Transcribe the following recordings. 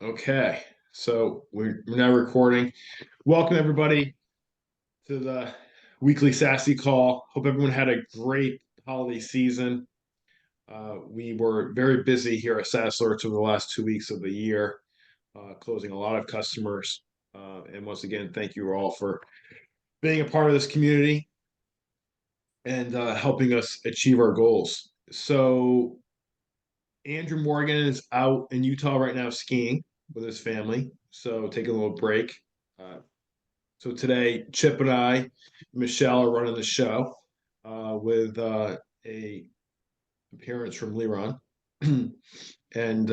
Okay, so we're now recording. Welcome everybody to the weekly Sassy call. Hope everyone had a great holiday season. We were very busy here at SaaS Alerts over the last 2 weeks of the year, closing a lot of customers. And once again, thank you all for being a part of this community and helping us achieve our goals. So Andrew Morgan is out in Utah right now skiing with his family, so taking a little break. Uh, so today, Chip and I, Michelle, are running the show with a appearance from Liran. And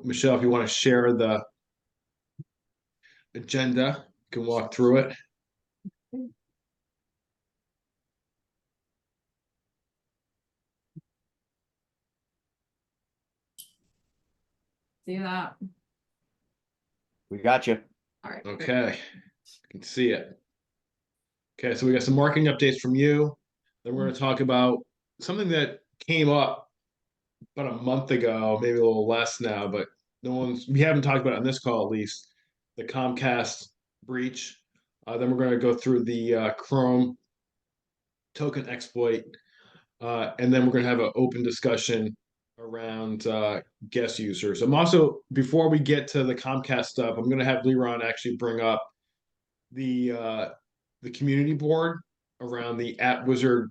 Michelle, if you want to share the agenda, you can walk through it. See that? We got you. All right. Okay, you can see it. Okay, so we got some marketing updates from you. Then we're going to talk about something that came up about a month ago, maybe a little less now, but we haven't talked about it on this call at least, the Comcast breach. Then we're going to go through the Chrome token exploit, and then we're going to have an open discussion around guest users. I'm also, before we get to the Comcast stuff, I'm going to have Liran actually bring up the community board around the AppWizard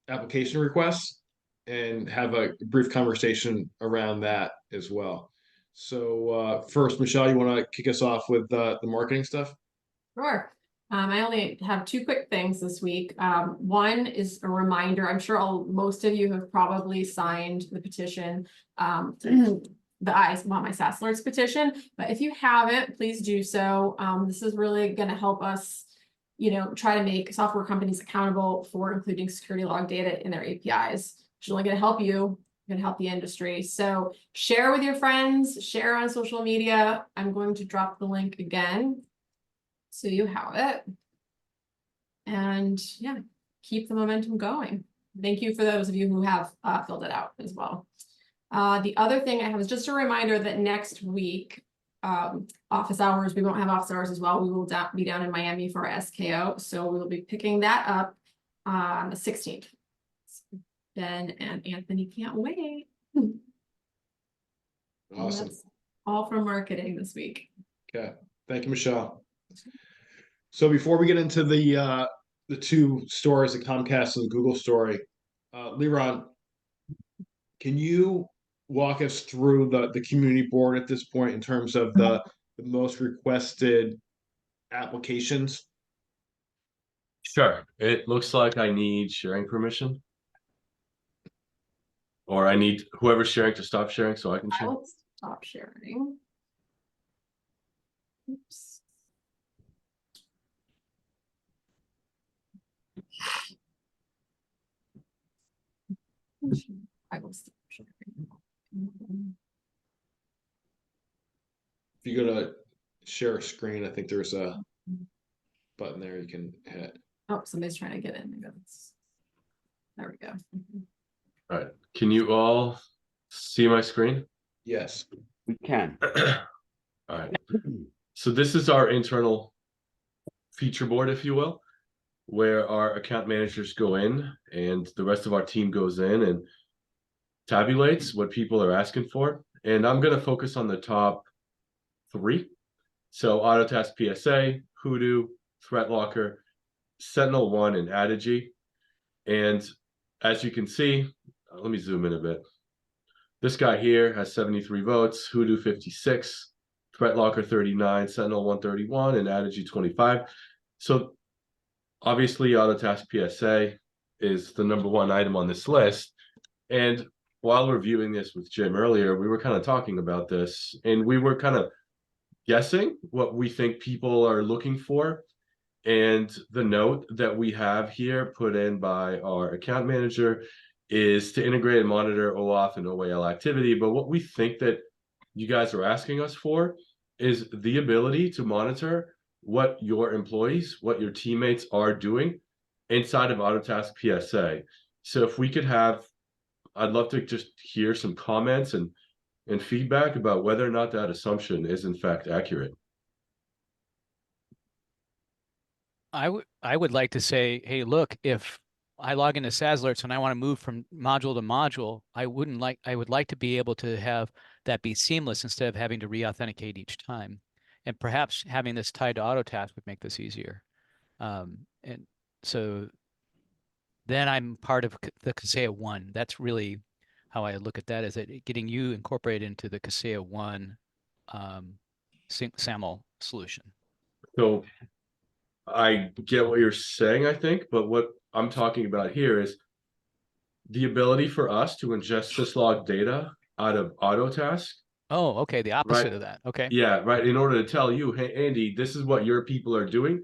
application requests and have a brief conversation around that as well. So first, Michelle, you want to kick us off with the marketing stuff? Sure. I only have two quick things this week. One is a reminder. I'm sure most of you have probably signed the petition, the I Want My SaaS Alerts petition. But if you haven't, please do so. This is really going to help us, try to make software companies accountable for including security log data in their APIs. Which is only going to help you, going to help the industry. So share with your friends, share on social media. I'm going to drop the link again, so you have it. And yeah, keep the momentum going. Thank you for those of you who have filled it out as well. The other thing I have is just a reminder that next week, office hours, we won't have office hours as well. We will be down in Miami for our SKO. So we will be picking that up on the 16th. Ben and Anthony can't wait. Awesome. That's all from marketing this week. Okay. Thank you, Michelle. So before we get into the two stories, the Comcast and the Google story, Liran, can you walk us through the community board at this point in terms of the most requested applications? Sure. It looks like I need sharing permission. Or I need whoever's sharing to stop sharing so I can share. I will stop sharing. Oops. I will stop sharing. If you go to share a screen, I think there's a button there you can hit. Oh, somebody's trying to get in. There we go. All right. Can you all see my screen? Yes. We can. All right. So this is our internal feature board, if you will, where our account managers go in and the rest of our team goes in and tabulates what people are asking for. And I'm going to focus on the top 3. So Autotask PSA, Hoodoo, ThreatLocker, SentinelOne, and Adigy. And as you can see, let me zoom in a bit. This guy here has 73 votes, Hoodoo 56, ThreatLocker 39, SentinelOne 31, and Adigy 25. So obviously Autotask PSA is the #1 item on this list. And while reviewing this with Jim earlier, we were kind of talking about this and we were kind of guessing what we think people are looking for. And the note that we have here put in by our account manager is to integrate and monitor OAuth and OAL activity. But what we think that you guys are asking us for is the ability to monitor what your employees, what your teammates are doing inside of Autotask PSA. So if we could have, I'd love to just hear some comments and and feedback about whether or not that assumption is in fact accurate. I would like to say, hey, look, if I log into SaaS alerts and I want to move from module to module, I would like to be able to have that be seamless instead of having to re-authenticate each time. And perhaps having this tied to Autotask would make this easier. And so then I'm part of the Kaseya One. That's really how I look at that, is that getting you incorporated into the Kaseya One SAML solution. So I get what you're saying, I think, but what I'm talking about here is the ability for us to ingest syslog data out of Autotask. Oh, okay. The opposite Right. of that. Okay. Yeah, right. In order to tell you, hey, Andy, this is what your people are doing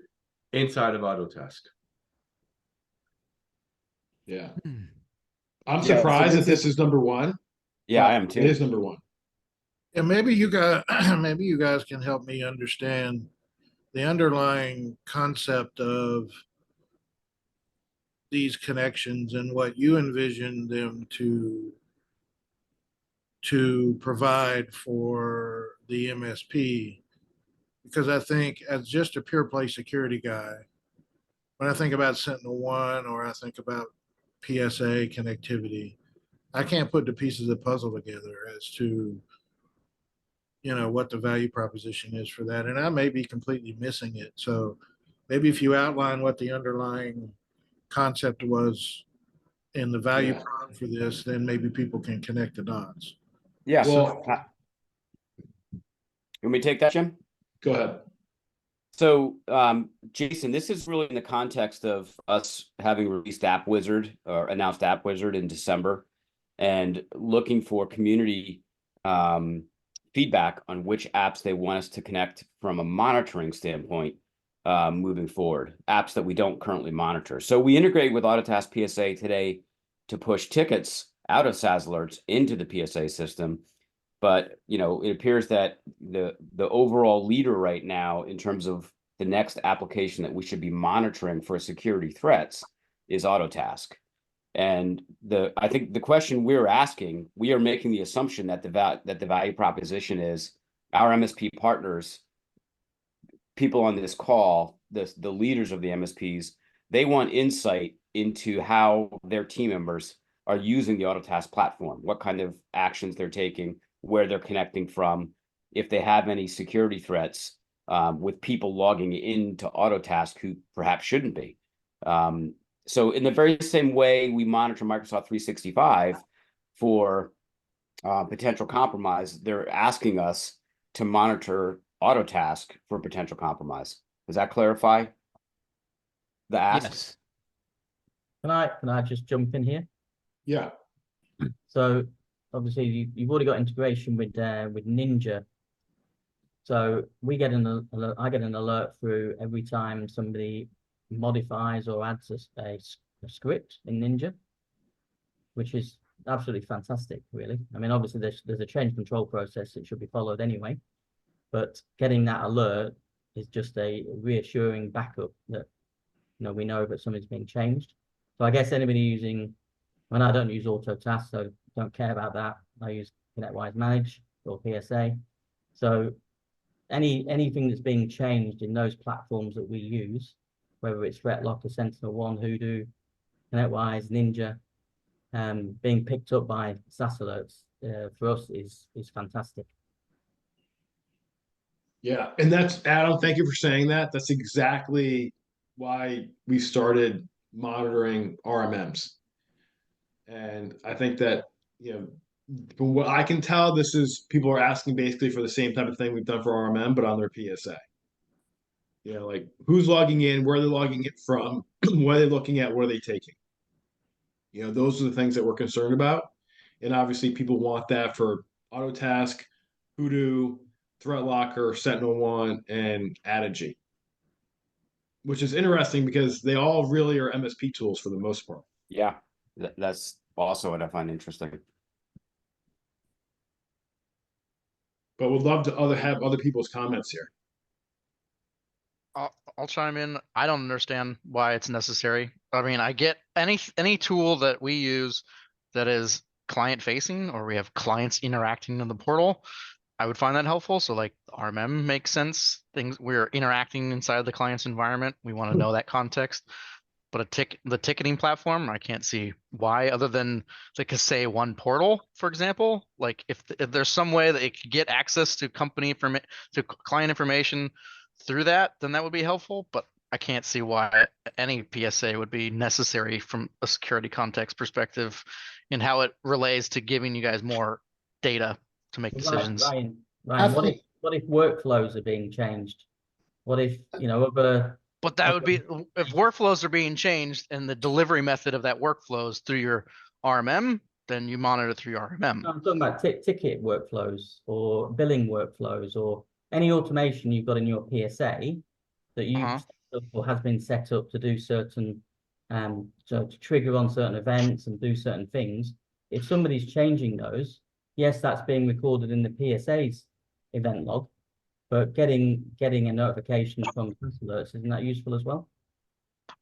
inside of Autotask. Yeah. Hmm. I'm Yeah, so surprised that this this is number one. Yeah, but I am It too. is number one. And maybe you guys, maybe you guys can help me understand the underlying concept of these connections and what you envision them to provide for the MSP. Because I think as just a pure play security guy, when I think about SentinelOne or I think about PSA connectivity, I can't put the pieces of the puzzle together as to what the value proposition is for that. And I may be completely missing it. So maybe if you outline what the underlying concept was and the value Yeah. prop for this, then maybe people can connect the dots. Yeah. Well- So, you want me to take that, Jim? Go ahead. So, Jason, this is really in the context of us having released App Wizard or announced App Wizard in December, and looking for community feedback on which apps they want us to connect from a monitoring standpoint moving forward, apps that we don't currently monitor. So we integrate with Autotask PSA today to push tickets out of SaaS alerts into the PSA system. But it appears that the overall leader right now in terms of the next application that we should be monitoring for security threats is Autotask. And I think the question we're asking, we are making the assumption that the value proposition is our MSP partners, people on this call, the leaders of the MSPs, they want insight into how their team members are using the Autotask platform, what kind of actions they're taking, where they're connecting from, if they have any security threats with people logging into Autotask who perhaps shouldn't be. So in the very same way we monitor Microsoft 365 for potential compromise, they're asking us to monitor Autotask for potential compromise. Does that clarify the ask? Yes. Can I just jump in here? Yeah. So obviously you've already got integration with Ninja. So we get I get an alert through every time somebody modifies or adds a script in Ninja, which is absolutely fantastic, really. I mean, obviously there's a change control process that should be followed anyway, but getting that alert is just a reassuring backup that we know that something's being changed. So I guess anybody using, when I don't use Autotask, so don't care about that. I use ConnectWise Manage or PSA. So anything that's being changed in those platforms that we use, whether it's ThreatLocker, SentinelOne, Hoodoo, ConnectWise, Ninja, being picked up by SaaS alerts for us is fantastic. Yeah. And that's, Adam, thank you for saying that. That's exactly why we started monitoring RMMs. And I think that, from what I can tell, this is people are asking basically for the same type of thing we've done for RMM, but on their PSA. Like who's logging in, where they're logging it from, what are they looking at, what are they taking? Those are the things that we're concerned about. And obviously people want that for Autotask, Hoodoo, ThreatLocker, SentinelOne, and Atagy. Which is interesting because they all really are MSP tools for the most part. Yeah, that's also what I find interesting. But would love to have other people's comments here. I'll chime in. I don't understand why it's necessary. I mean, I get any tool that we use that is client facing or we have clients interacting in the portal, I would find that helpful. So like RMM makes sense. Things we're interacting inside the client's environment. We want to know that context. But the ticketing platform, I can't see why, other than like say one portal, for example. Like if there's some way that it could get access to to client information through that, then that would be helpful. But I can't see why any PSA would be necessary from a security context perspective, and how it relates to giving you guys more data to make decisions. Ryan, what if workflows are being changed? What if, other But that would be if workflows are being changed and the delivery method of that workflow is through your RMM, then you monitor through your RMM. I'm talking about ticket workflows or billing workflows or any automation you've got in your PSA that you've set up or has been set up to do certain, so to trigger on certain events and do certain things. If somebody's changing those, yes, that's being recorded in the PSA's event log, but getting a notification from SaaS alerts, isn't that useful as well?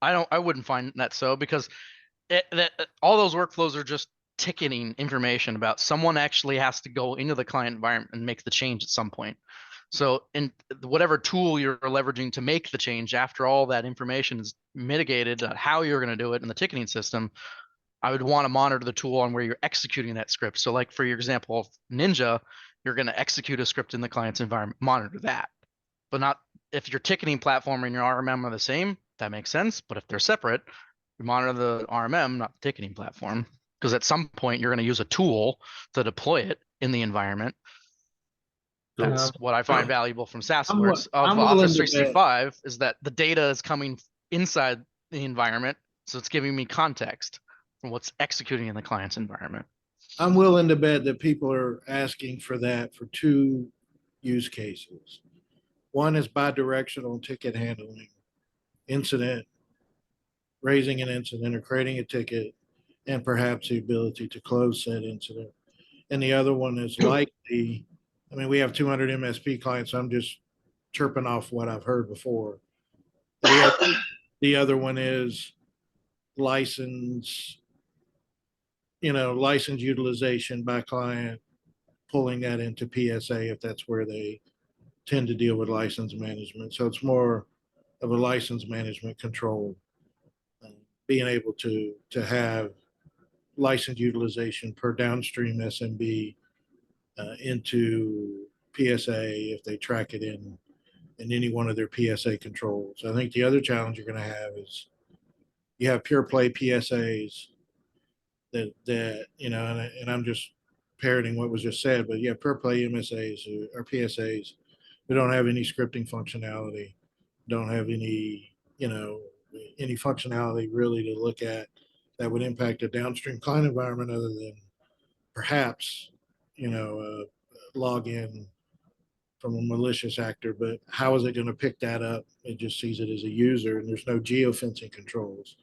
I wouldn't find that so, because all those workflows are just ticketing information about someone actually has to go into the client environment and make the change at some point. So in whatever tool you're leveraging to make the change, after all that information is mitigated, how you're going to do it in the ticketing system, I would want to monitor the tool on where you're executing that script. So like for your example of Ninja, you're going to execute a script in the client's environment, monitor that. But not if your ticketing platform and your RMM are the same, that makes sense. But if they're separate, you monitor the RMM, not the ticketing platform. Because at some point you're going to use a tool to deploy it in the environment. That's what I find valuable from SaaS alerts of Office 365 is that the data is coming inside the environment. So it's giving me context for what's executing in the client's environment. I'm willing to bet that people are asking for that for two use cases. One is bidirectional ticket handling, incident, raising an incident or creating a ticket, and perhaps the ability to close said incident. And the other one is likely, I mean, we have 200 MSP clients. So I'm just chirping off what I've heard before. The other one is license utilization by client, pulling that into PSA if that's where they tend to deal with license management. So it's more of a license management control, being able to have license utilization per downstream SMB into PSA if they track it in any one of their PSA controls. I think the other challenge you're going to have is you have pure play PSAs that and I'm just parroting what was just said, but yeah, pure play MSAs or PSAs who don't have any scripting functionality, don't have any functionality really to look at that would impact a downstream client environment other than perhaps log in from a malicious actor. But how is it going to pick that up? It just sees it as a user, and there's no geofencing controls.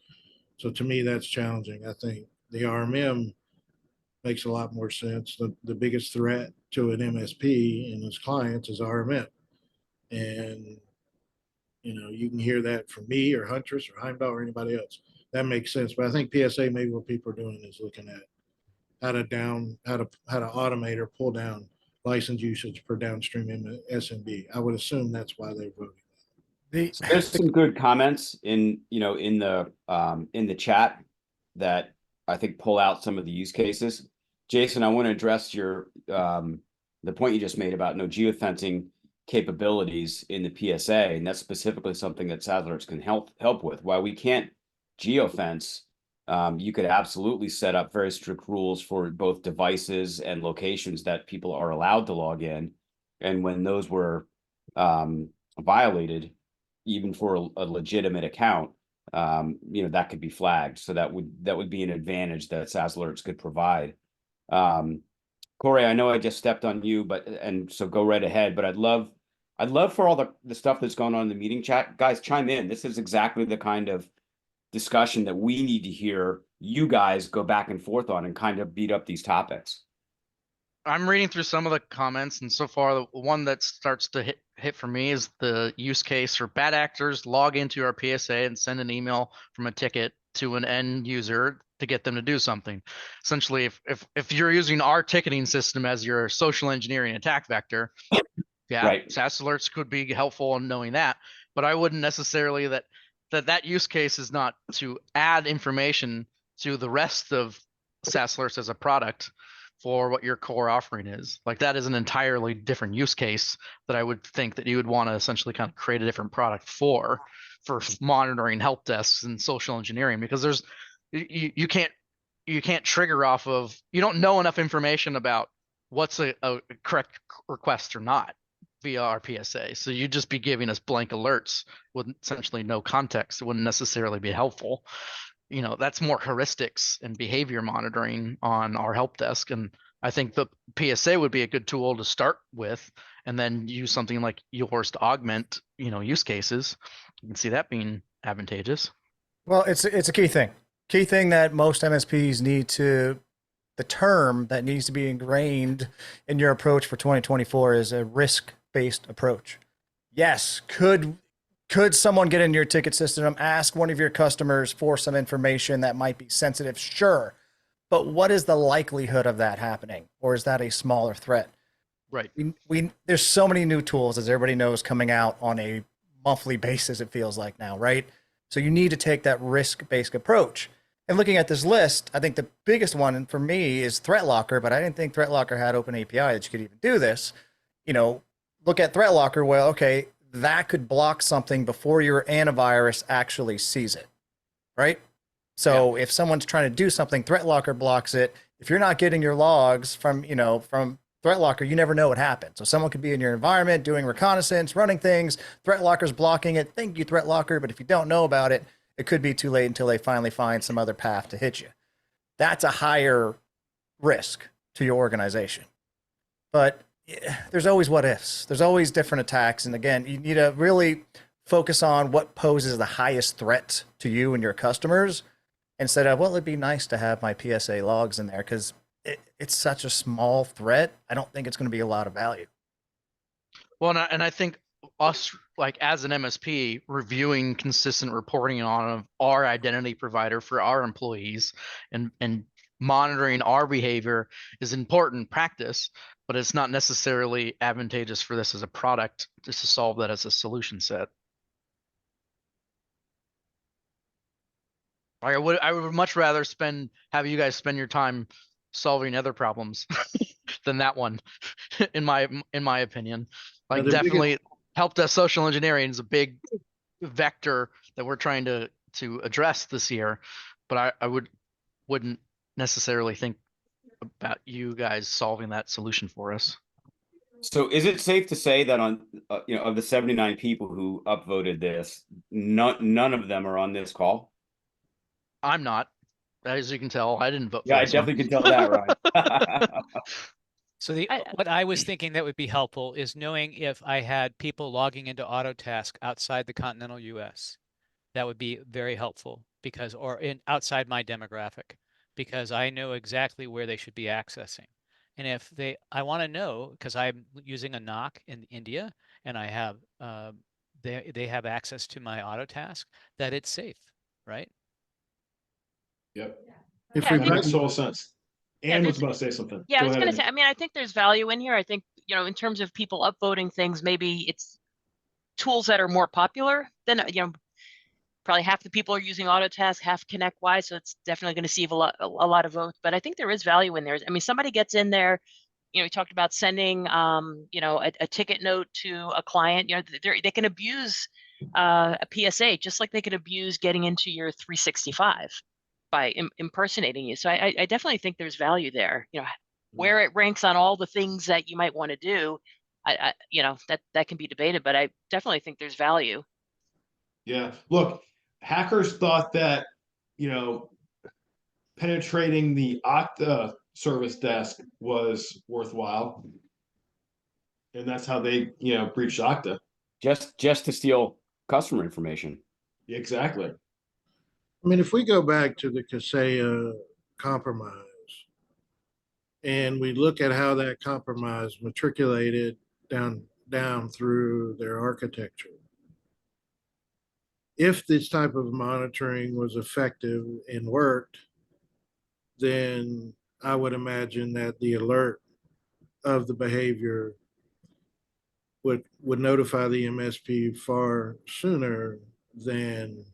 So to me, that's challenging. I think the RMM makes a lot more sense. The biggest threat to an MSP and its clients is RMM. And, you can hear that from me or Huntress or Heimdall or anybody else. That makes sense. But I think PSA, maybe what people are doing is looking at how to automate or pull down license usage per downstream SMB. I would assume that's why they're voting. So there's some good comments in the chat that I think pull out some of the use cases. Jason, I want to address the point you just made about no geofencing capabilities in the PSA, and that's specifically something that SaaS alerts can help with. While we can't geofence, you could absolutely set up very strict rules for both devices and locations that people are allowed to log in, and when those were violated, even for a legitimate account, that could be flagged. So that would be an advantage that SaaS alerts could provide. Corey, I know I just stepped on you, so go right ahead. But I'd love for all the stuff that's going on in the meeting chat, guys, chime in. This is exactly the kind of discussion that we need to hear you guys go back and forth on and kind of beat up these topics. I'm reading through some of the comments, and so far the one that starts to hit for me is the use case for bad actors log into our PSA and send an email from a ticket to an end user to get them to do something. Essentially, if you're using our ticketing system as your social engineering attack vector, yeah, Right. SaaS alerts could be helpful in knowing that, but I wouldn't necessarily that use case is not to add information to the rest of SaaS alerts as a product for what your core offering is. Like that is an entirely different use case that I would think that you would want to essentially kind of create a different product for monitoring help desks and social engineering, because there's you can't trigger off of, you don't know enough information about what's a correct request or not via our PSA. So you'd just be giving us blank alerts with essentially no context. It wouldn't necessarily be helpful. You know, that's more heuristics and behavior monitoring on our help desk. And I think the PSA would be a good tool to start with, and then use something like yours to augment, you know, use cases. You can see that being advantageous. Well, it's a key thing. Key thing that most MSPs need to, the term that needs to be ingrained in your approach for 2024 is a risk-based approach. Yes, could someone get in your ticket system, ask one of your customers for some information that might be sensitive? Sure. But what is the likelihood of that happening? Or is that a smaller threat? Right. There's so many new tools, as everybody knows, coming out on a monthly basis, it feels like now, right? So you need to take that risk-based approach. And looking at this list, I think the biggest one for me is ThreatLocker, but I didn't think ThreatLocker had open API that you could even do this. You know, look at ThreatLocker, well, okay, that could block something before your antivirus actually sees it, right? So if someone's trying to do something, ThreatLocker blocks it. If you're not getting your logs from ThreatLocker, you never know what happened. So someone could be in your environment doing reconnaissance, running things. ThreatLocker's blocking it. Thank you, ThreatLocker. But if you don't know about it, it could be too late until they finally find some other path to hit you. That's a higher risk to your organization. But there's always what ifs. There's always different attacks. And again, you need to really focus on what poses the highest threat to you and your customers instead of, well, it'd be nice to have my PSA logs in there, because it's such a small threat. I don't think it's going to be a lot of value. Well, and I think us, like as an MSP, reviewing consistent reporting on our identity provider for our employees and monitoring our behavior is important practice, but it's not necessarily advantageous for this as a product just to solve that as a solution set. I would much rather have you guys spend your time solving other problems than that one, in my opinion. Like definitely help desk social engineering is a big vector that we're trying to address this year, but I wouldn't necessarily think about you guys solving that solution for us. So is it safe to say that on of the 79 people who upvoted this, none of them are on this call? I'm not, as you can tell. I didn't vote. Yeah, for I this one. definitely can tell that, right? So what I was thinking that would be helpful is knowing if I had people logging into Autotask outside the continental US. That would be very helpful, because, or outside my demographic, because I know exactly where they should be accessing. And if I want to know, because I'm using a NOC in India and I have, they have access to my Autotask, that it's safe, right? Yep. If Yeah, we I think- Makes total sense. Yeah, Anne was there's- about to say something. Yeah, I Go was ahead, going Anne. to say, I mean, I think there's value in here. I think, in terms of people upvoting things, maybe it's tools that are more popular than, probably half the people are using Autotask, half ConnectWise, so it's definitely going to see a lot of votes. But I think there is value in there. I mean, somebody gets in there, we talked about sending, a ticket note to a client. They can abuse a PSA just like they could abuse getting into your 365 by impersonating you. So I definitely think there's value there. Where it ranks on all the things that you might want to do, that can be debated, but I definitely think there's value. Yeah. Look, hackers thought that, penetrating the Okta service desk was worthwhile. And that's how they, breached Okta. just to steal customer information. Exactly. I mean, if we go back to the Kaseya compromise and we look at how that compromise matriculated down through their architecture, if this type of monitoring was effective and worked, then I would imagine that the alert of the behavior would notify the MSP far sooner than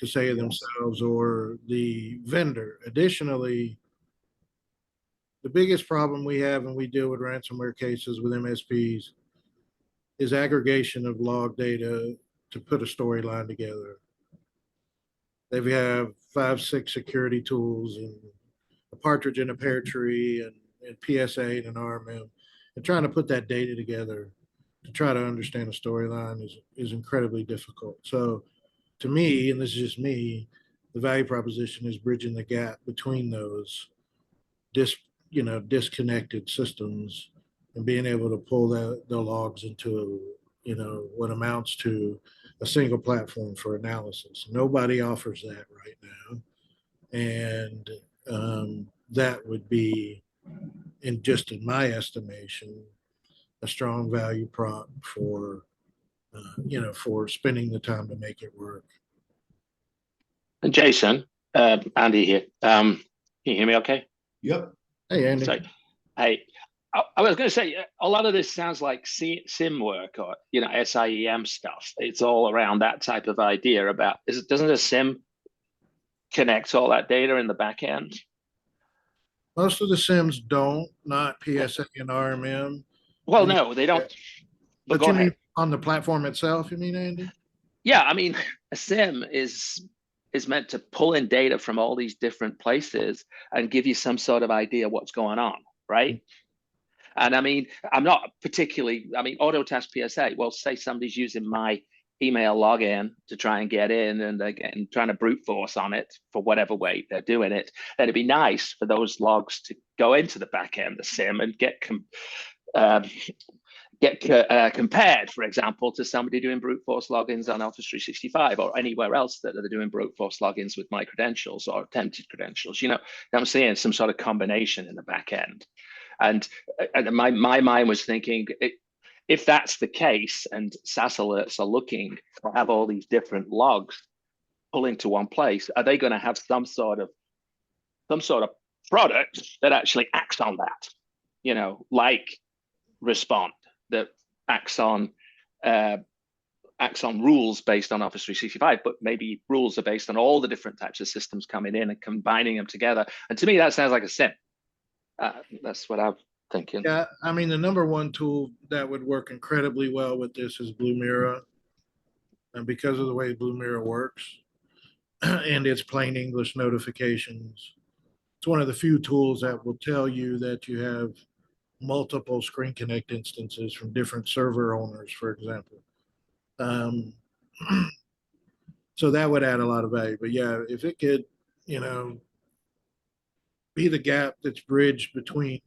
Kaseya themselves or the vendor. Additionally, the biggest problem we have when we deal with ransomware cases with MSPs is aggregation of log data to put a storyline together. They have 5, 6 security tools and a partridge in a pear tree and PSA and an RMM, and trying to put that data together to try to understand a storyline is incredibly difficult. So to me, and this is just me, the value proposition is bridging the gap between those disconnected systems and being able to pull the logs into what amounts to a single platform for analysis. Nobody offers that right now, and that would be, in my estimation, a strong value prop for for spending the time to make it work. And Jason, Andy here. Can you hear me okay? Yep. Hey, Andy. So, hey, I was going to say, a lot of this sounds like SIM work or, SIEM stuff. It's all around that type of idea about, doesn't a SIM connect all that data in the back end? Most of the SIMs don't, not PSA and RMM. Well, no, they don't. But you mean on the platform itself, you mean, Andy? Yeah, I mean, a SIM is meant to pull in data from all these different places and give you some sort of idea what's going on, right? And I mean, Autotask PSA, well, say somebody's using my email login to try and get in and again, trying to brute force on it for whatever way they're doing it, then it'd be nice for those logs to go into the back end of the SIM and get compared, for example, to somebody doing brute force logins on Office 365 or anywhere else that are doing brute force logins with my credentials or attempted credentials. I'm seeing some sort of combination in the back end. And my mind was thinking, if that's the case and SaaS alerts are looking to have all these different logs pull into one place, are they going to have some sort of product that actually acts on that, like Respond, that acts on rules based on Office 365, but maybe rules are based on all the different types of systems coming in and combining them together. And to me, that sounds like a SIM. That's what I'm thinking. Yeah, I mean, the number one tool that would work incredibly well with this is Blue Mirror. And because of the way Blue Mirror works and its plain English notifications, it's one of the few tools that will tell you that you have multiple Screen Connect instances from different server owners, for example. So that would add a lot of value. But yeah, if it could, be the gap that's bridged between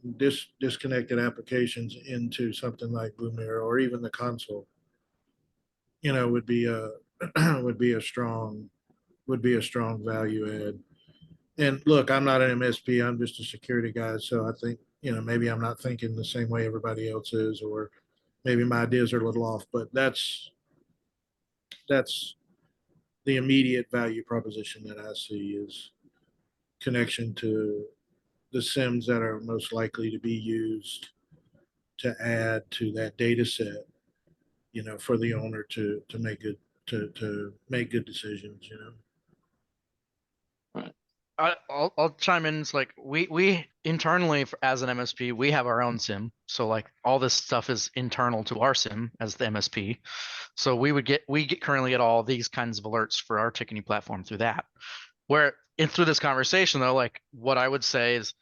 disconnected applications into something like Blue Mirror or even the console, would be a strong value add. And look, I'm not an MSP, I'm just a security guy. So I think, maybe I'm not thinking the same way everybody else is, or maybe my ideas are a little off, but that's the immediate value proposition that I see is connection to the SIMs that are most likely to be used to add to that data set, for the owner to make good decisions, I'll chime in. It's like we internally as an MSP, we have our own SIM. So like all this stuff is internal to our SIM as the MSP. So we currently get all these kinds of alerts for our ticketing platform through that. Through this conversation though, like what I would say is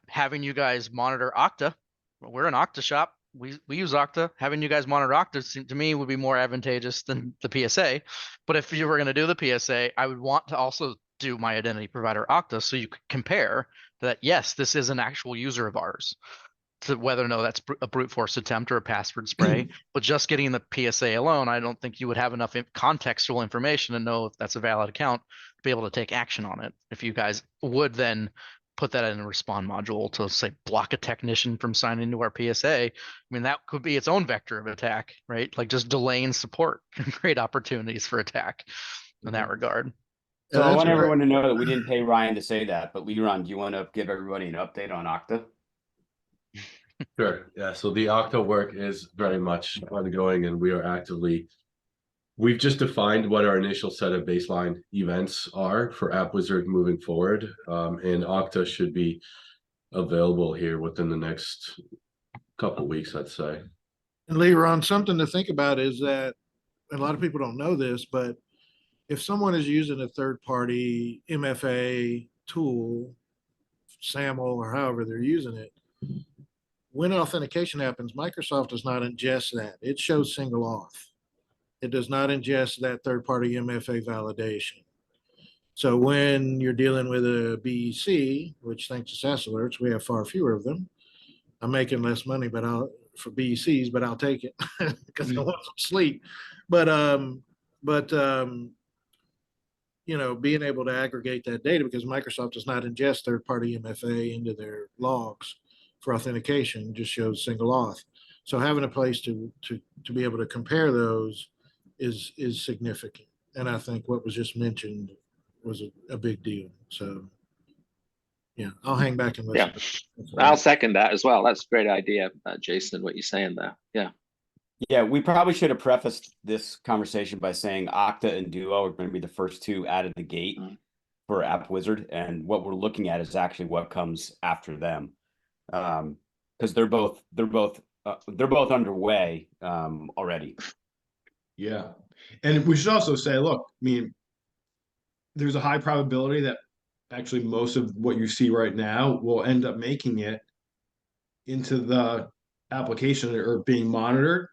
having you guys monitor Okta. We're an Okta shop. We use Okta. Having you guys monitor Okta to me would be more advantageous than the PSA. But if you were going to do the PSA, I would want to also do my identity provider Okta so you could compare that, yes, this is an actual user of ours, to whether or no that's a brute force attempt or a password spray. But just getting the PSA alone, I don't think you would have enough contextual information to know if that's a valid account to be able to take action on it. If you guys would then put that in a respond module to say block a technician from signing into our PSA, I mean, that could be its own vector of attack, right? Like just delaying support can create opportunities for attack in that regard. So I that's want great. everyone to know that we didn't pay Ryan to say that, but Liran, do you want to give everybody an update on Okta? Sure. Yeah. So the Okta work is very much ongoing, and we are actively. We've just defined what our initial set of baseline events are for App Wizard moving forward, and Okta should be available here within the next couple weeks, I'd say. And Liran, something to think about is that a lot of people don't know this, but if someone is using a third-party MFA tool, SAML, or however they're using it, when authentication happens, Microsoft does not ingest that. It shows single auth. It does not ingest that third-party MFA validation. So when you're dealing with a BEC, which thanks to SaaS alerts, we have far fewer of them. I'm making less money, but for BECs, but I'll take it because I want some sleep. But you know, being able to aggregate that data, because Microsoft does not ingest third-party MFA into their logs for authentication, just shows single auth. So having a place to be able to compare those is significant. And I think what was just mentioned was a big deal. So yeah, I'll hang back and listen. Yeah, I'll second that as well. That's a great idea, Jason, what you're saying there. Yeah. Yeah, we probably should have prefaced this conversation by saying Okta and Duo are going to be the first two out of the gate for App Wizard, and what we're looking at is actually what comes after them, because they're both underway already. Yeah. And we should also say, look, I mean, there's a high probability that actually most of what you see right now will end up making it into the application or being monitored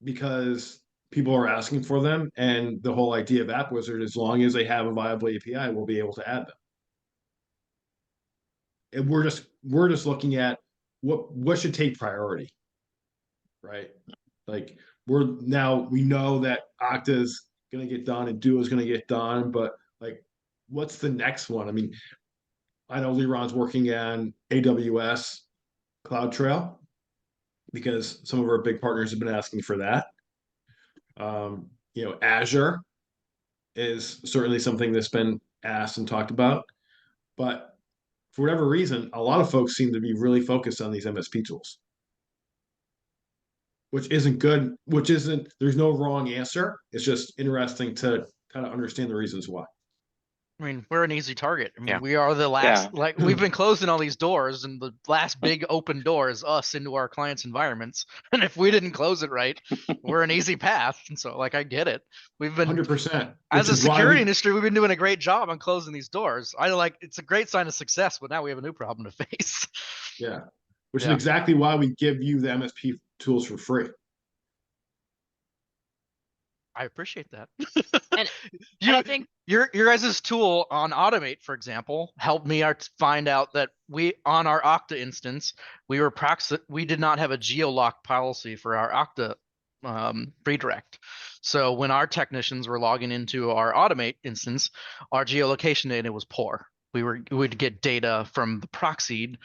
because people are asking for them. And the whole idea of App Wizard, as long as they have a viable API, we'll be able to add them. And we're just looking at what should take priority, right? Like we know that Okta's going to get done and Duo's going to get done, but like, what's the next one? I mean, I know Liran's working on AWS CloudTrail because some of our big partners have been asking for that. You know, Azure is certainly something that's been asked and talked about, but for whatever reason, a lot of folks seem to be really focused on these MSP tools, which isn't good, there's no wrong answer. It's just interesting to kind of understand the reasons why. I mean, we're an easy target. I mean, Yeah. we are the last, like we've been closing all these doors, and the last big open door is us into our clients' environments. And if we didn't close it right, we're an easy path. And so, like, I get it. We've been 100%. as a security industry, we've been doing a great job on closing these doors. It's a great sign of success, but now we have a new problem to face. Yeah, which is exactly why we give you the MSP tools for free. I appreciate that. And I think your guys' tool on Automate, for example, helped me find out that on our Okta instance, we did not have a geolock policy for our Okta redirect. So when our technicians were logging into our Automate instance, our geolocation data was poor. We would get data from the proxied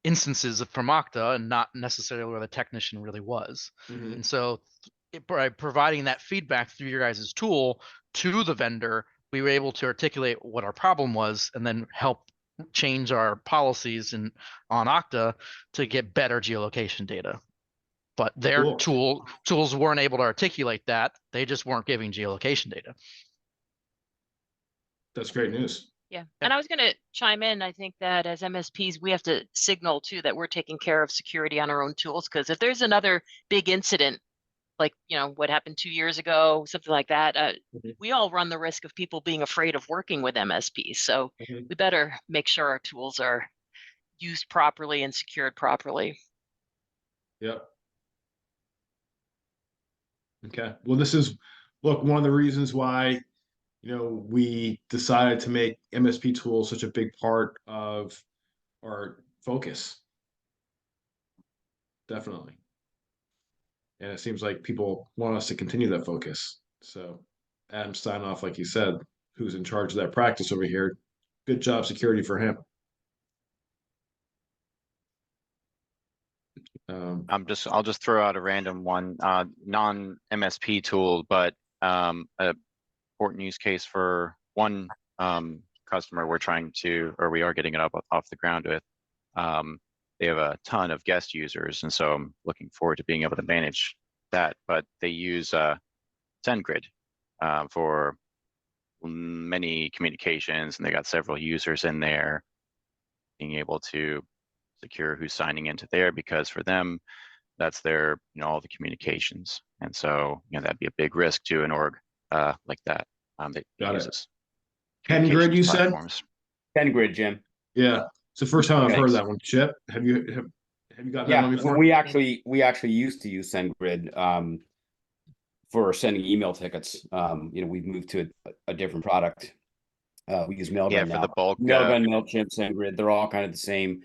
instances from Okta and not necessarily where the technician really was. Mm-hmm. And so by providing that feedback through your guys' tool to the vendor, we were able to articulate what our problem was and then help change our policies on Okta to get better geolocation data. But their tools weren't able to articulate that. They just weren't giving geolocation data. That's great news. Yeah. And I was going to chime in. I think that as MSPs, we have to signal too that we're taking care of security on our own tools. Because if there's another big incident, like, you know, what happened 2 years ago, something like that, we all run the risk of people being afraid of working with MSPs. So we better make sure our tools are used properly and secured properly. Yep. Okay. Well, one of the reasons why, you know, we decided to make MSP tools such a big part of our focus. Definitely. And it seems like people want us to continue that focus. So Adam Steinoff, like you said, who's in charge of that practice over here, good job security for him. I'll just throw out a random one, non-MSP tool, but a important use case for one customer we're trying to, or we are getting it up off the ground with. They have a ton of guest users, and so I'm looking forward to being able to manage that. But they use SendGrid for many communications, and they got several users in there, being able to secure who's signing into there, because for them, that's their, all the communications. And so, that'd be a big risk to an org like that that Got it. uses Ken Grid, communications you said? platforms. SendGrid, Jim. Yeah. It's the first time I've heard Thanks. that one. Chip, have you gotten that Yeah, one before? we actually used to use SendGrid for sending email tickets. We've moved to a different product. We use Mailgun Yeah, now. for the bulk. Mailgun, MailChimp, SendGrid, they're all kind of the same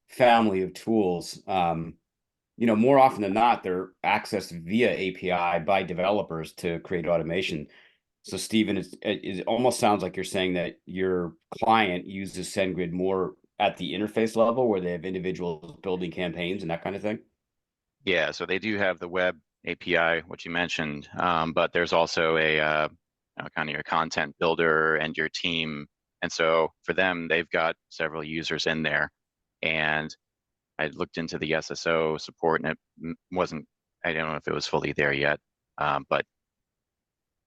family of tools. More often than not, they're accessed via API by developers to create automation. So, Stephen, it almost sounds like you're saying that your client uses SendGrid more at the interface level, where they have individuals building campaigns and that kind of thing. Yeah, so they do have the web API, which you mentioned, but there's also a kind of your content builder and your team. And so for them, they've got several users in there. And I looked into the SSO support, and it wasn't, I don't know if it was fully there yet, but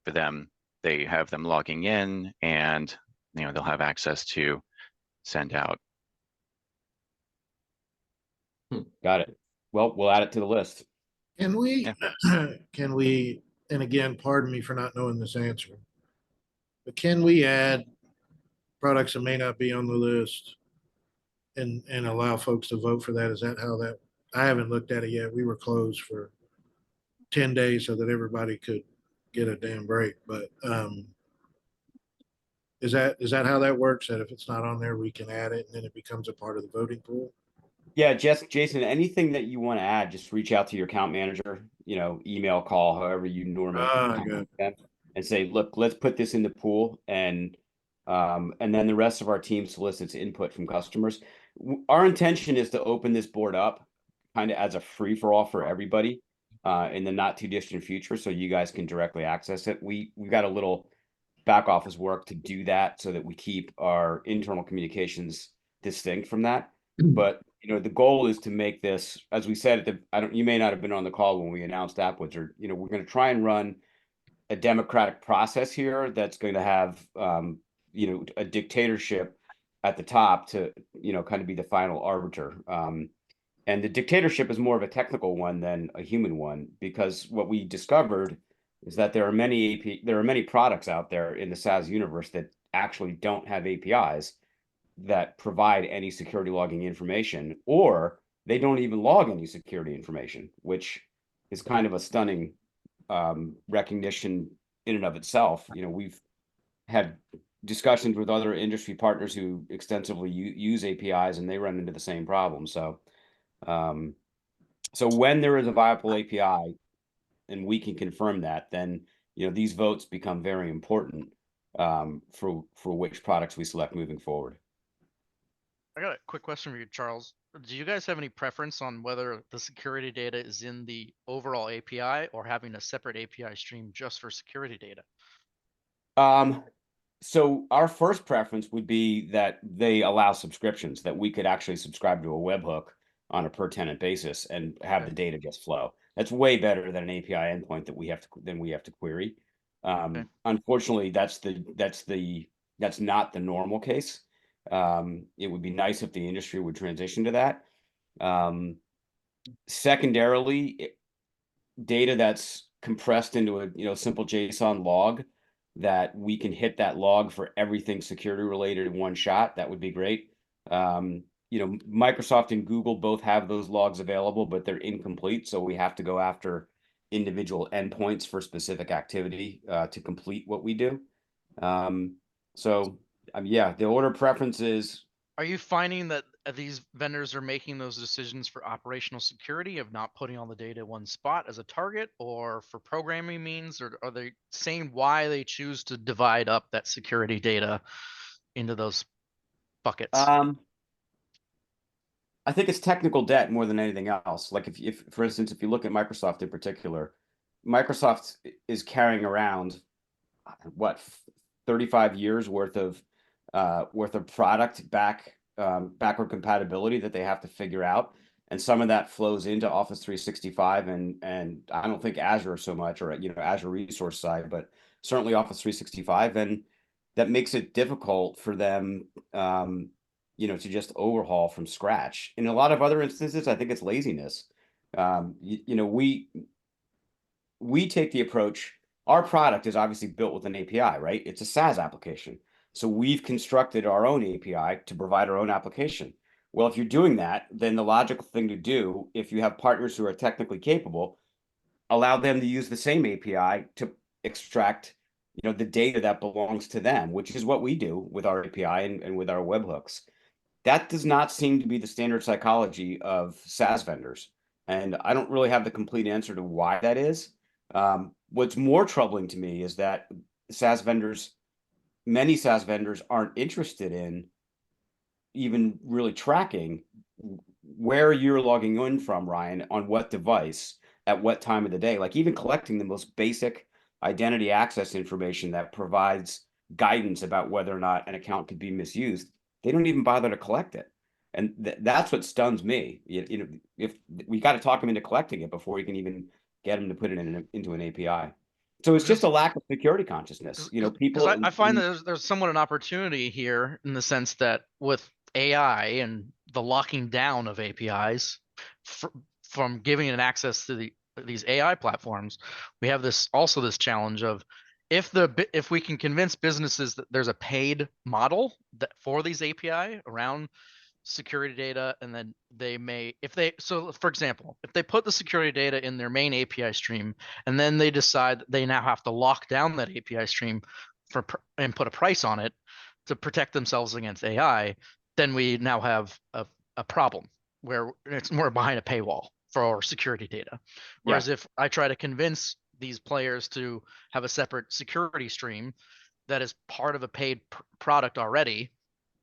for them, they have them logging in, and they'll have access to send out. Got it. Well, we'll add it to the list. Can we, Yeah. can we, and again, pardon me for not knowing this answer, but can we add products that may not be on the list and allow folks to vote for that? Is that how that, I haven't looked at it yet. We were closed for 10 days so that everybody could get a damn break. But is that how that works? That if it's not on there, we can add it and then it becomes a part of the voting pool? Yeah, Jason, anything that you want to add, just reach out to your account manager, email, call, however you normally contact them, and say, look, let's put this in the pool, and then the rest of our team solicits input from customers. Our intention is to open this board up kind of as a free-for-all for everybody in the not too distant future, so you guys can directly access it. We've got a little back office work to do that so that we keep our internal communications distinct from that. But the goal is to make this, as we said, you may not have been on the call when we announced AppWizard. We're going to try and run a democratic process here that's going to have a dictatorship at the top to kind of be the final arbiter. And the dictatorship is more of a technical one than a human one, because what we discovered is that there are many products out there in the SaaS universe that actually don't have APIs that provide any security logging information, or they don't even log any security information, which is kind of a stunning recognition in and of itself. We've had discussions with other industry partners who extensively use APIs, and they run into the same problem. So when there is a viable API and we can confirm that, then these votes become very important for which products we select moving forward. I got a quick question for you, Charles. Do you guys have any preference on whether the security data is in the overall API or having a separate API stream just for security data? So our first preference would be that they allow subscriptions, that we could actually subscribe to a webhook on a per tenant basis and have the data just flow. That's way better than an API endpoint that we have to query. Unfortunately, that's not the normal case. It would be nice if the industry would transition to that. Secondarily, data that's compressed into a simple JSON log, that we can hit that log for everything security related in one shot, that would be great. Microsoft and Google both have those logs available, but they're incomplete, so we have to go after individual endpoints for specific activity to complete what we do. The order preference is. Are you finding that these vendors are making those decisions for operational security of not putting all the data in one spot as a target, or for programming means, or are they saying why they choose to divide up that security data into those buckets? I think it's technical debt more than anything else. Like if for instance, if you look at Microsoft in particular, Microsoft is carrying around 35 years worth of product backward compatibility that they have to figure out. And some of that flows into Office 365 and I don't think Azure so much, or Azure resource side, but certainly Office 365. And that makes it difficult for them to just overhaul from scratch. In a lot of other instances, I think it's laziness. We take the approach, our product is obviously built with an API, right? It's a SaaS application. So we've constructed our own API to provide our own application. Well, if you're doing that, then the logical thing to do, if you have partners who are technically capable, allow them to use the same API to extract, the data that belongs to them, which is what we do with our API and with our webhooks. That does not seem to be the standard psychology of SaaS vendors. And I don't really have the complete answer to why that is. What's more troubling to me is that many SaaS vendors aren't interested in even really tracking where you're logging in from, Ryan, on what device, at what time of the day, like even collecting the most basic identity access information that provides guidance about whether or not an account could be misused. They don't even bother to collect it. And that's what stuns me. If we got to talk them into collecting it before you can even get them to put it into an API. So it's just a lack of security consciousness. People. I find that there's somewhat an opportunity here in the sense that with AI and the locking down of APIs from giving it access to these AI platforms, we have this challenge of if we can convince businesses that there's a paid model for these API around security data, and then for example, if they put the security data in their main API stream and then they decide they now have to lock down that API stream and put a price on it to protect themselves against AI, then we now have a problem where we're behind a paywall for our security data. Whereas if I try to convince these players to have a separate security stream that is part of a paid product already,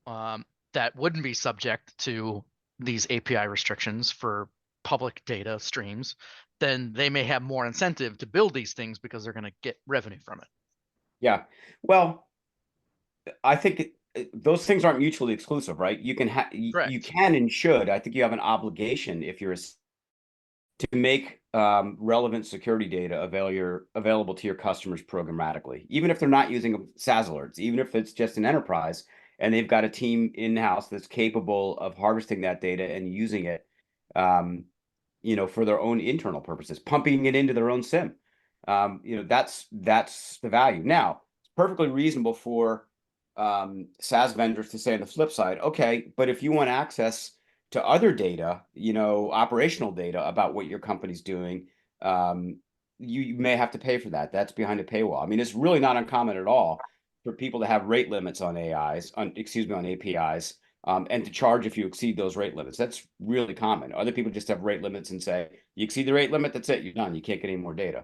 that wouldn't be subject to these API restrictions for public data streams, then they may have more incentive to build these things because they're going to get revenue from it. Yeah. Well, I think those things aren't mutually exclusive, right? You can and should. I think you have an obligation if you're to make relevant security data available to your customers programmatically, even if they're not using SaaS alerts, even if it's just an enterprise and they've got a team in-house that's capable of harvesting that data and using it, for their own internal purposes, pumping it into their own SIM. That's the value. Now, it's perfectly reasonable for SaaS vendors to say on the flip side, okay, but if you want access to other data, operational data about what your company's doing, you may have to pay for that. That's behind a paywall. I mean, it's really not uncommon at all for people to have rate limits on APIs, and to charge if you exceed those rate limits. That's really common. Other people just have rate limits and say, you exceed the rate limit, that's it, you're done. You can't get any more data.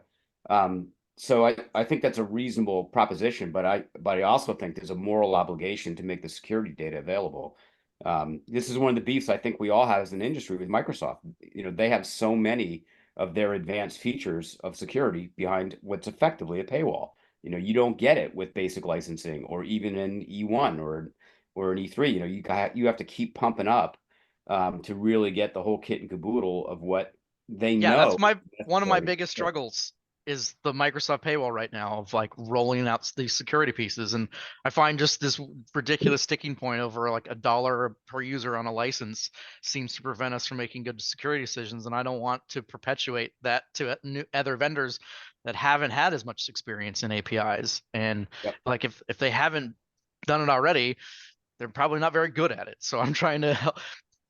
So I think that's a reasonable proposition, but I also think there's a moral obligation to make the security data available. This is one of the beefs I think we all have as an industry with Microsoft. They have so many of their advanced features of security behind what's effectively a paywall. You don't get it with basic licensing or even in E1 or an E3. You have to keep pumping up to really get the whole kit and caboodle of what they know. That's one of my biggest struggles is the Microsoft paywall right now of like rolling out these security pieces. And I find just this ridiculous sticking point over like $1 per user on a license seems to prevent us from making good security decisions. And I don't want to perpetuate that to other vendors that haven't had as much experience in APIs. And like, if they haven't done it already, they're probably not very good at it. So I'm trying to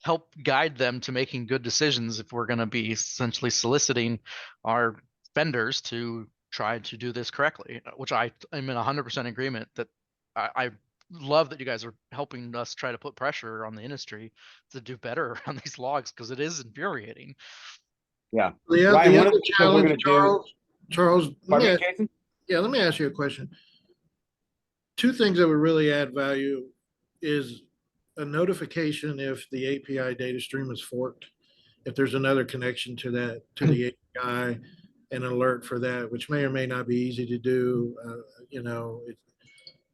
help guide them to making good decisions if we're going to be essentially soliciting our vendors to try to do this correctly, which I am in 100% agreement that I love that you guys are helping us try to put pressure on the industry to do better on these logs, because it is infuriating. Yeah. The Ryan, other challenge, Charles, let me ask you a question. Two things that would really add value is a notification if the API data stream is forked, if there's another connection to the API, an alert for that, which may or may not be easy to do.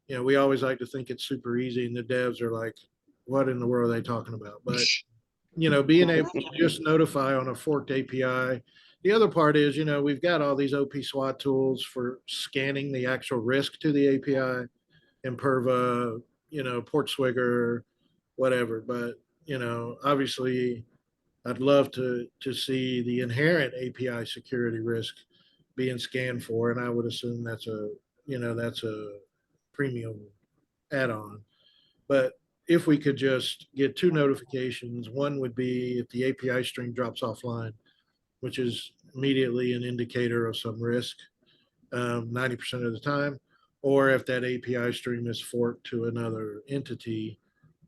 you know, we always like to think it's super easy, and the devs are like, what in the world are they talking about? But, you know, being able to just notify on a forked API. The other part is, you know, we've got all these OP SWAT tools for scanning the actual risk to the API, Imperva, you know, Portswigger, whatever. But, you know, obviously I'd love to see the inherent API security risk being scanned for, and I would assume that's a, you know, that's a premium add-on. But if we could just get two notifications, one would be if the API stream drops offline, which is immediately an indicator of some risk, 90% of the time, or if that API stream is forked to another entity,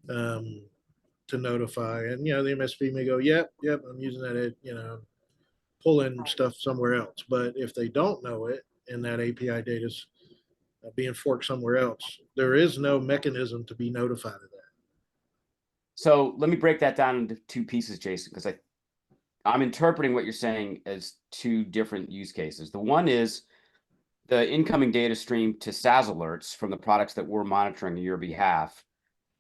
to notify. And, you know, the MSP may go, yep, I'm using that, you know, pulling stuff somewhere else. But if they don't know it and that API data is being forked somewhere else, there is no mechanism to be notified of that. So let me break that down into two pieces, Jason, because I'm interpreting what you're saying as two different use cases. The one is the incoming data stream to SaaS alerts from the products that we're monitoring on your behalf.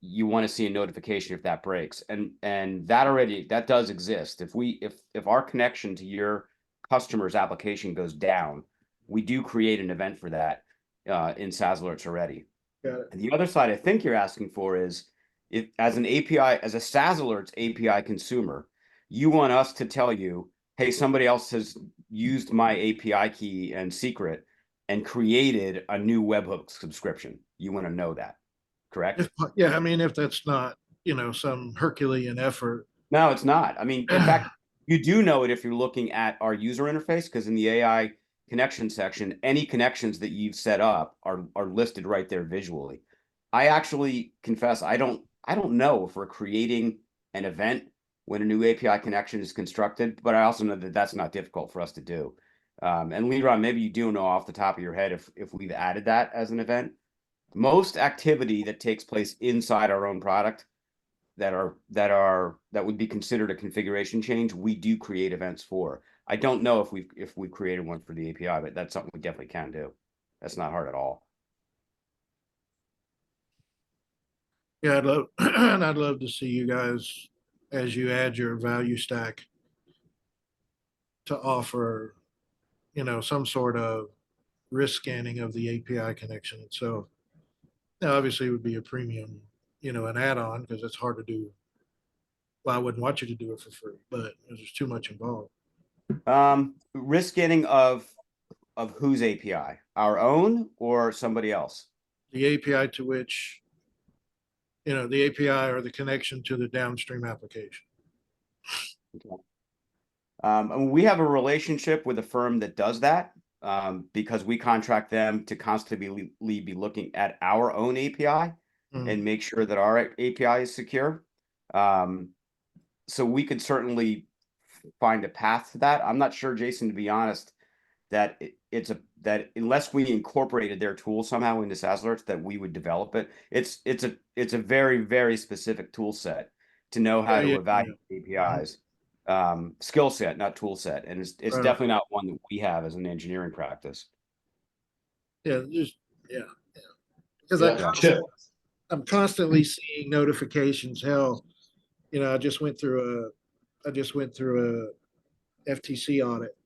You want to see a notification if that breaks, and that does exist. If our connection to your customer's application goes down, we do create an event for that in SaaS alerts already. Got it. And the other side I think you're asking for is, if as an API, as a SaaS alerts API consumer, you want us to tell you, hey, somebody else has used my API key and secret and created a new webhook subscription. You want to know that, correct? Yeah, I mean, if that's not, you know, some Herculean effort. No, it's not. I mean, in fact, you do know it if you're looking at our user interface, because in the AI connection section, any connections that you've set up are listed right there visually. I actually confess I don't know if we're creating an event when a new API connection is constructed, but I also know that that's not difficult for us to do. And Liran, maybe you do know off the top of your head if we've added that as an event. Most activity that takes place inside our own product that would be considered a configuration change, we do create events for. I don't know if we've created one for the API, but that's something we definitely can do. That's not hard at all. Yeah, I'd love to see you guys, as you add your value stack, to offer, you know, some sort of risk scanning of the API connection itself. Now, obviously, it would be a premium, you know, an add-on, because it's hard to do. Well, I wouldn't want you to do it for free, but there's too much involved. Risk scanning of whose API? Our own or somebody else? The API to which, you know, the API or the connection to the downstream application. Okay. And we have a relationship with a firm that does that, because we contract them to constantly be looking at our own API and make sure that our API is secure. So we could certainly find a path to that. I'm not sure, Jason, to be honest, that that unless we incorporated their tool somehow into SaaS alerts, that we would develop it. It's a very, very specific tool set to know how to evaluate APIs. Skill set, not tool set, and it's Right. definitely not one that we have as an engineering practice. Yeah, because I'm constantly seeing notifications. Hell, you know, I just went through a FTC audit,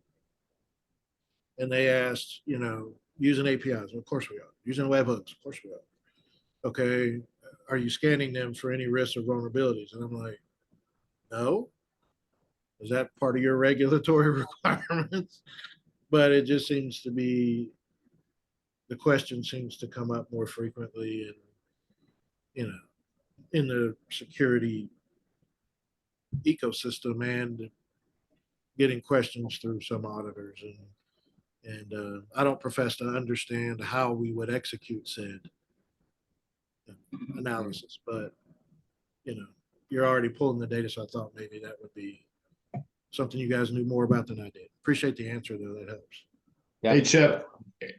and they asked, you know, using APIs. Well, of course we are. Using webhooks, of course we are. Okay, are you scanning them for any risks or vulnerabilities? And I'm like, no. Is that part of your regulatory requirements? But it just seems to be, the question seems to come up more frequently, and, you know, in the security ecosystem, and getting questions through some auditors, and I don't profess to understand how we would execute said analysis, but, you know, you're already pulling the data, so I thought maybe that would be something you guys knew more about than I did. Appreciate the answer though, that helps. Yeah. Hey, Chip,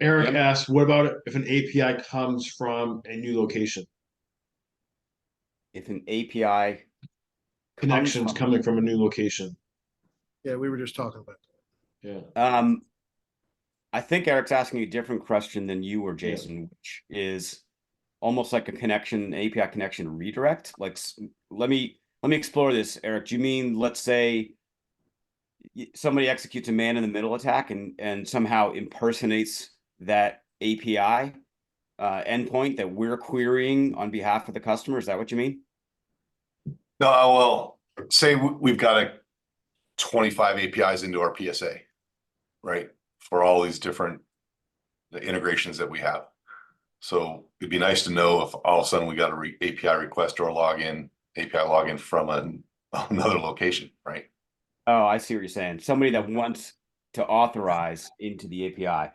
Eric asked, what about if an API comes from a new location? If an API Connections coming from a new location. Yeah, we were just talking about that. Yeah. I think Eric's asking a different question than you were, Jason, which is almost like a connection, API connection redirect. Like, let me explore this, Eric. Do you mean, let's say somebody executes a man in the middle attack and somehow impersonates that API endpoint that we're querying on behalf of the customer? Is that what you mean? No, well, say we've got 25 APIs into our PSA, right? For all these different integrations that we have. So it'd be nice to know if all of a sudden we got a API request or API login from another location, right? Oh, I see what you're saying. Somebody that wants to authorize into the API.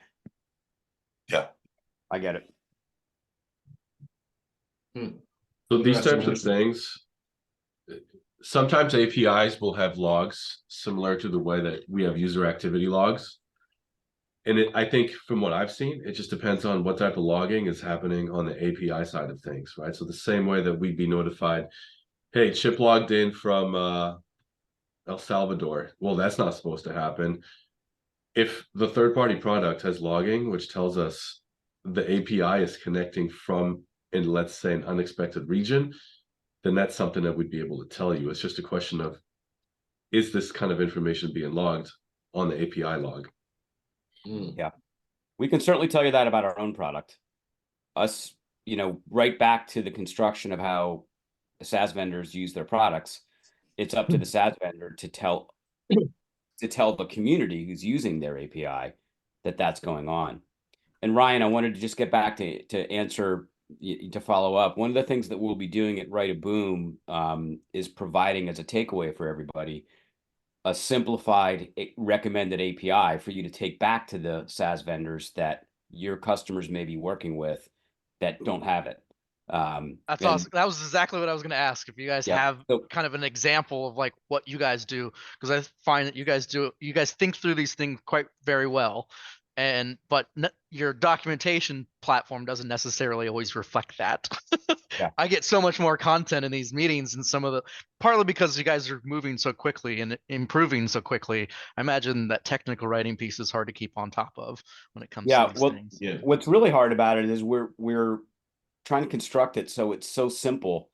Yeah. I get it. So these types of things, sometimes APIs will have logs similar to the way that we have user activity logs. And I think from what I've seen, it just depends on what type of logging is happening on the API side of things, right? So the same way that we'd be notified, hey, Chip logged in from El Salvador. Well, that's not supposed to happen. If the third-party product has logging, which tells us the API is connecting from, in let's say, an unexpected region, then that's something that we'd be able to tell you. It's just a question of, is this kind of information being logged on the API log? Yeah, we can certainly tell you that about our own product. Us, right back to the construction of how the SaaS vendors use their products. It's up to the SaaS vendor to tell the community who's using their API that that's going on. And Ryan, I wanted to just get back to follow up. One of the things that we'll be doing at Write a Boom is providing as a takeaway for everybody a simplified recommended API for you to take back to the SaaS vendors that your customers may be working with that don't have it. That's awesome. That was exactly what I was going to ask. If you guys have so, kind of an example of like what you guys do, because I find that you guys think through these things quite very well. But your documentation platform doesn't necessarily always reflect that. Yeah. I get so much more content in these meetings, and partly because you guys are moving so quickly and improving so quickly. I imagine that technical writing piece is hard to keep on top of when it comes to these things. Yeah. What's really hard about it is we're trying to construct it so it's so simple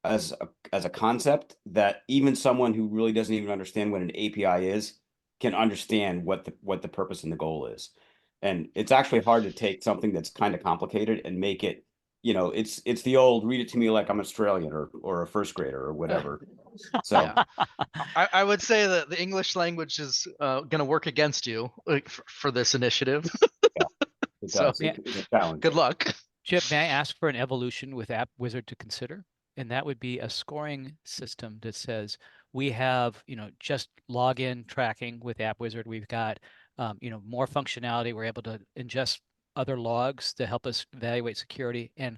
as a concept that even someone who really doesn't even understand what an API is can understand what the purpose and the goal is. And it's actually hard to take something that's kind of complicated and make it, it's the old read it to me like I'm Australian or a first grader or whatever. So yeah. I would say that the English language is going to work against you for this initiative. Yeah, it does. So, it's a challenge. Good luck. Chip, may I ask for an evolution with App Wizard to consider? And that would be a scoring system that says we have, just login tracking with App Wizard. We've got, more functionality. We're able to ingest other logs to help us evaluate security. And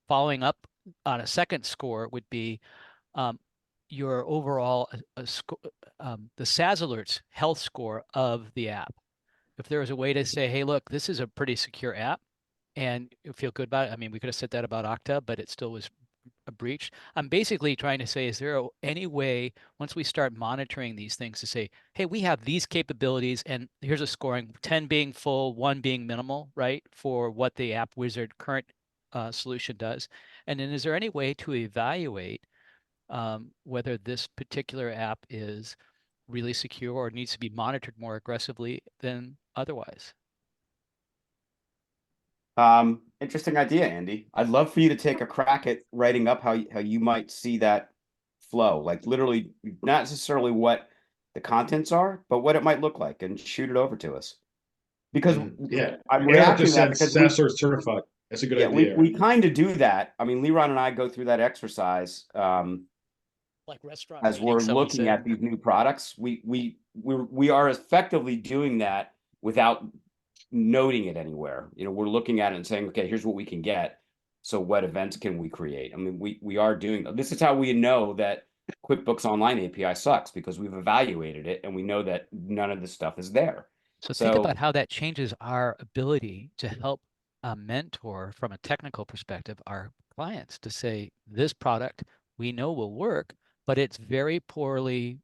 following up on a second score would be your overall the SaaS alerts health score of the app. If there was a way to say, hey, look, this is a pretty secure app, and you feel good about it. I mean, we could have said that about Okta, but it still was a breach. I'm basically trying to say, is there any way, once we start monitoring these things, to say, hey, we have these capabilities, and here's a scoring, 10 being full, 1 being minimal, right, for what the App Wizard current solution does. And then is there any way to evaluate whether this particular app is really secure or needs to be monitored more aggressively than otherwise? Interesting idea, Andy. I'd love for you to take a crack at writing up how you might see that flow, like literally not necessarily what the contents are, but what it might look like, and shoot it over to us. Because I'm reacting to that because SaaS certified. That's a good idea. We kind of do that. I mean, Liran and I go through that exercise. Like restaurant as we're looking at these new products, we are effectively doing that without noting it anywhere. We're looking at it and saying, okay, here's what we can get. So what events can we create? I mean, we are doing this. Is how we know that QuickBooks Online API sucks, because we've evaluated it and we know that none of this stuff is there. So think about how that changes our ability to help mentor from a technical perspective our clients to say, this product we know will work, but it's very poorly,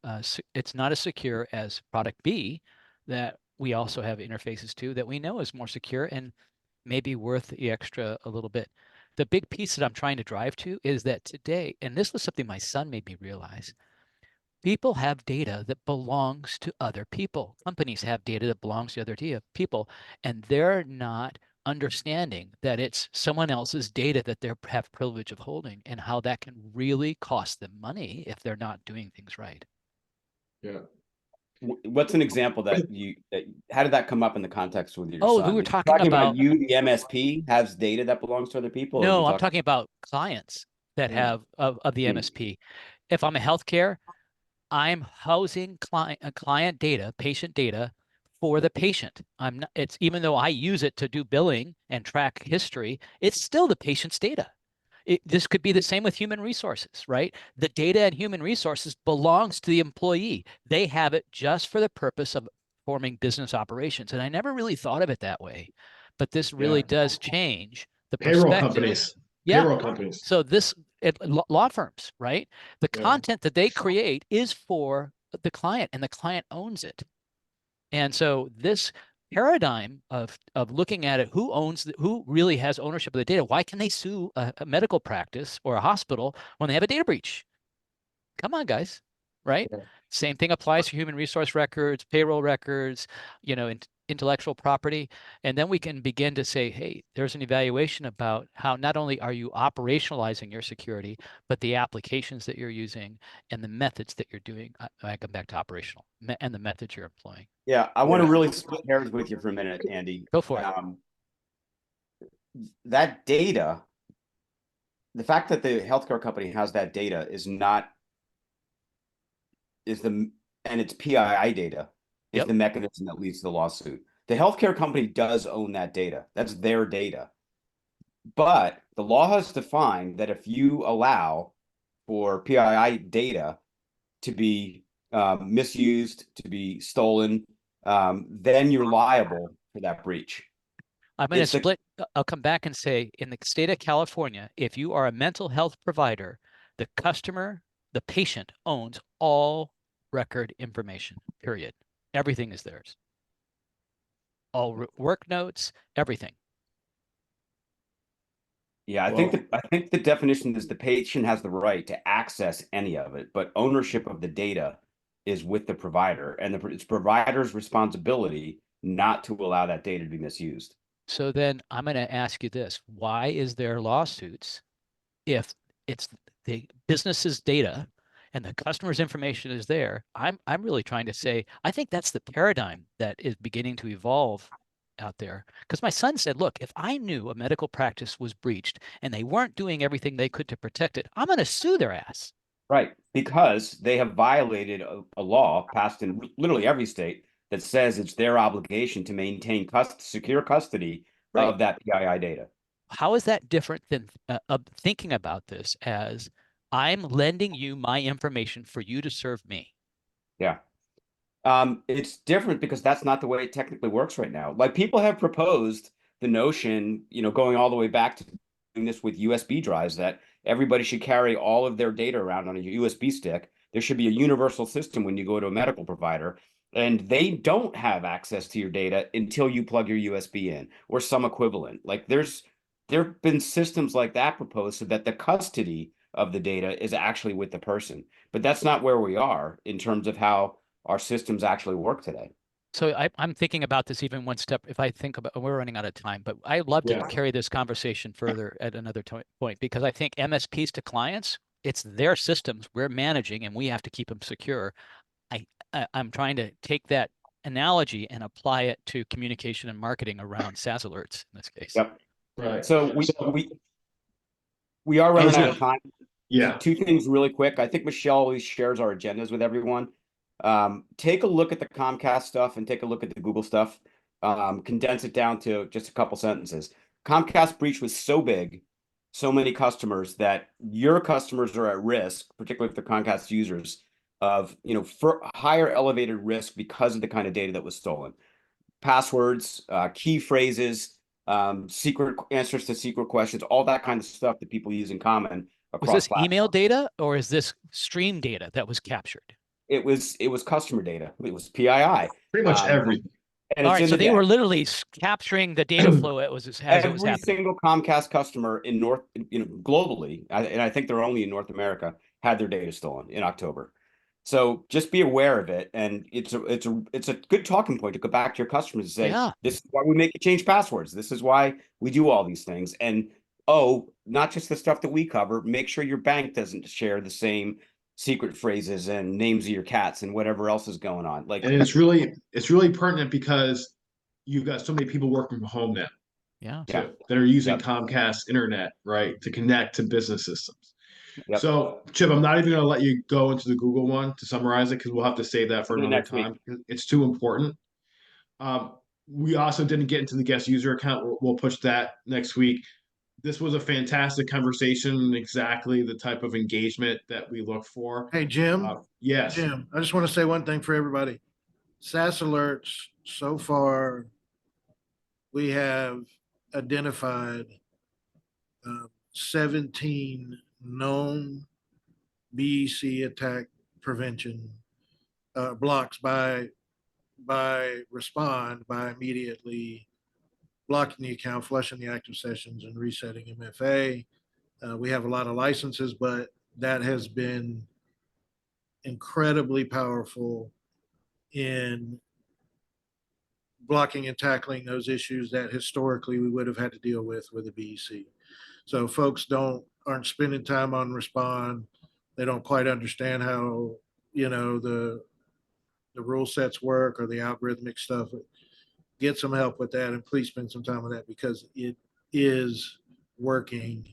it's not as secure as product B that we also have interfaces to that we know is more secure and maybe worth the extra a little bit. the big piece that I'm trying to drive to is that today, and this was something my son made me realize, people have data that belongs to other people. Companies have data that belongs to other people, and they're not understanding that it's someone else's data that they have privilege of holding, and how that can really cost them money if they're not doing things right. Yeah. What's an example that how did that come up in the context with your son? We were You're talking about you, the MSP, has data that belongs to other people? No, I'm talking about clients that have of the MSP. If I'm a healthcare, I'm housing client data, patient data for the patient. I'm not, it's even though I use it to do billing and track history, it's still the patient's data. This could be the same with human resources, right? The data and human resources belongs to the employee. They have it just for the purpose of forming business operations. And I never really thought of it that way, but this really does change the Payroll perspective. companies. Yeah. Payroll companies. So law firms, right? The content that they create is for the client, and the client owns it. And so this paradigm of looking at it, who really has ownership of the data? Why can they sue a medical practice or a hospital when they have a data breach? Come on, guys, right? Yeah. Same thing applies to human resource records, payroll records, intellectual property. And then we can begin to say, hey, there's an evaluation about how not only are you operationalizing your security, but the applications that you're using and the methods that you're doing. I come back to operational and the methods you're employing. Yeah, I want to really split hairs with you for a minute, Andy. Go for it. That data, the fact that the healthcare company has that data and it's PII data is the mechanism that leads to the lawsuit. The healthcare company does own that data. That's their data. But the law has defined that if you allow for PII data to be misused, to be stolen, then you're liable for that breach. I'm going to split. I'll come back and say, in the state of California, if you are a mental health provider, the customer, the patient owns all record information, period. Everything is theirs. All work notes, everything. Yeah, I think the definition is the patient has the right to access any of it, but ownership of the data is with the provider, and it's provider's responsibility not to allow that data to be misused. So then I'm going to ask you this: why is there lawsuits if it's the business's data and the customer's information is there? I'm really trying to say, I think that's the paradigm that is beginning to evolve out there. Because my son said, look, if I knew a medical practice was breached and they weren't doing everything they could to protect it, I'm going to sue their ass. Right, because they have violated a law passed in literally every state that says it's their obligation to maintain secure custody of that PII data. How is that different than thinking about this as I'm lending you my information for you to serve me? Yeah. It's different because that's not the way it technically works right now. Like, people have proposed the notion, going all the way back to doing this with USB drives, that everybody should carry all of their data around on a USB stick. There should be a universal system when you go to a medical provider, and they don't have access to your data until you plug your USB in or some equivalent. Like, there have been systems like that proposed so that the custody of the data is actually with the person. But that's not where we are in terms of how our systems actually work today. So I'm thinking about this even one step. If I think about, we're running out of time, but I'd love to carry this conversation further at another point, because I think MSPs to clients, it's their systems we're managing and we have to keep them secure. I'm trying to take that analogy and apply it to communication and marketing around SaaS alerts in this case. Yep. Right. So we are running out of time. Yeah. Two things really quick. I think Michelle always shares our agendas with everyone. Take a look at the Comcast stuff and take a look at the Google stuff. Condense it down to just a couple sentences. Comcast breach was so big, so many customers, that your customers are at risk, particularly if they're Comcast users, of for higher elevated risk because of the kind of data that was stolen. Passwords, key phrases, secret answers to secret questions, all that kind of stuff that people use in common across. Was this email data or is this stream data that was captured? It was customer data. It was PII. Pretty much everything. And All it's right, in so the they were deck. literally capturing the data flow as it was Every happening. single Comcast customer in globally, and I think they're only in North America, had their data stolen in October. So just be aware of it, and it's a good talking point to go back to your customers and say, Yeah. this is why we make you change passwords. This is why we do all these things. And not just the stuff that we cover. Make sure your bank doesn't share the same secret phrases and names of your cats and whatever else is going on. Like, And it's really pertinent because you've got so many people working from home now Yeah. too, that are using Yep. Comcast internet, right, to connect to business systems. Yep. So, Chip, I'm not even going to let you go into the Google one to summarize it because we'll have to save that for Do it another next week. time. It's too important. We also didn't get into the guest user account. We'll push that next week. This was a fantastic conversation, exactly the type of engagement that we look for. Hey, Jim. Yes. Jim, I just want to say one thing for everybody. SaaS alerts, so far, we have identified 17 known BEC attack prevention blocks by respond by immediately blocking the account, flushing the active sessions, and resetting MFA. We have a lot of licenses, but that has been incredibly powerful in blocking and tackling those issues that historically we would have had to deal with a BEC. So folks aren't spending time on Respond. They don't quite understand how, the rule sets work or the algorithmic stuff. Get some help with that, and please spend some time on that because it is working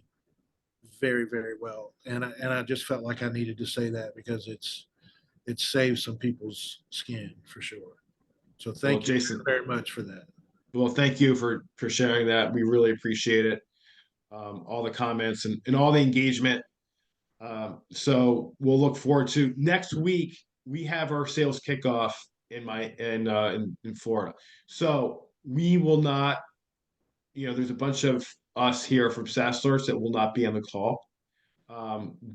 very, very well. And I just felt like I needed to say that because it saved some people's skin for sure. So thank you, Jason, very much for that. Well, thank you for sharing that. We really appreciate it. All the comments and all the engagement. So we'll look forward to next week. We have our sales kickoff in Florida. So we will not, there's a bunch of us here from SaaS Alerts that will not be on the call.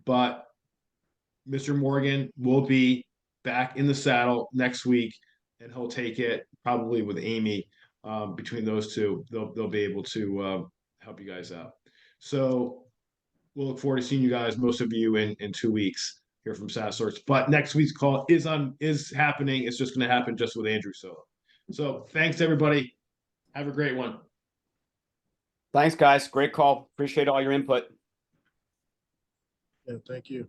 But Mr. Morgan will be back in the saddle next week, and he'll take it probably with Amy. Between those two, they'll be able to help you guys out. So we'll look forward to seeing you guys, most of you, in 2 weeks here from SaaS Alerts. But next week's call is happening. It's just going to happen just with Andrew Solo. So thanks everybody. Have a great one. Thanks, guys. Great call. Appreciate all your input. Yeah, thank you.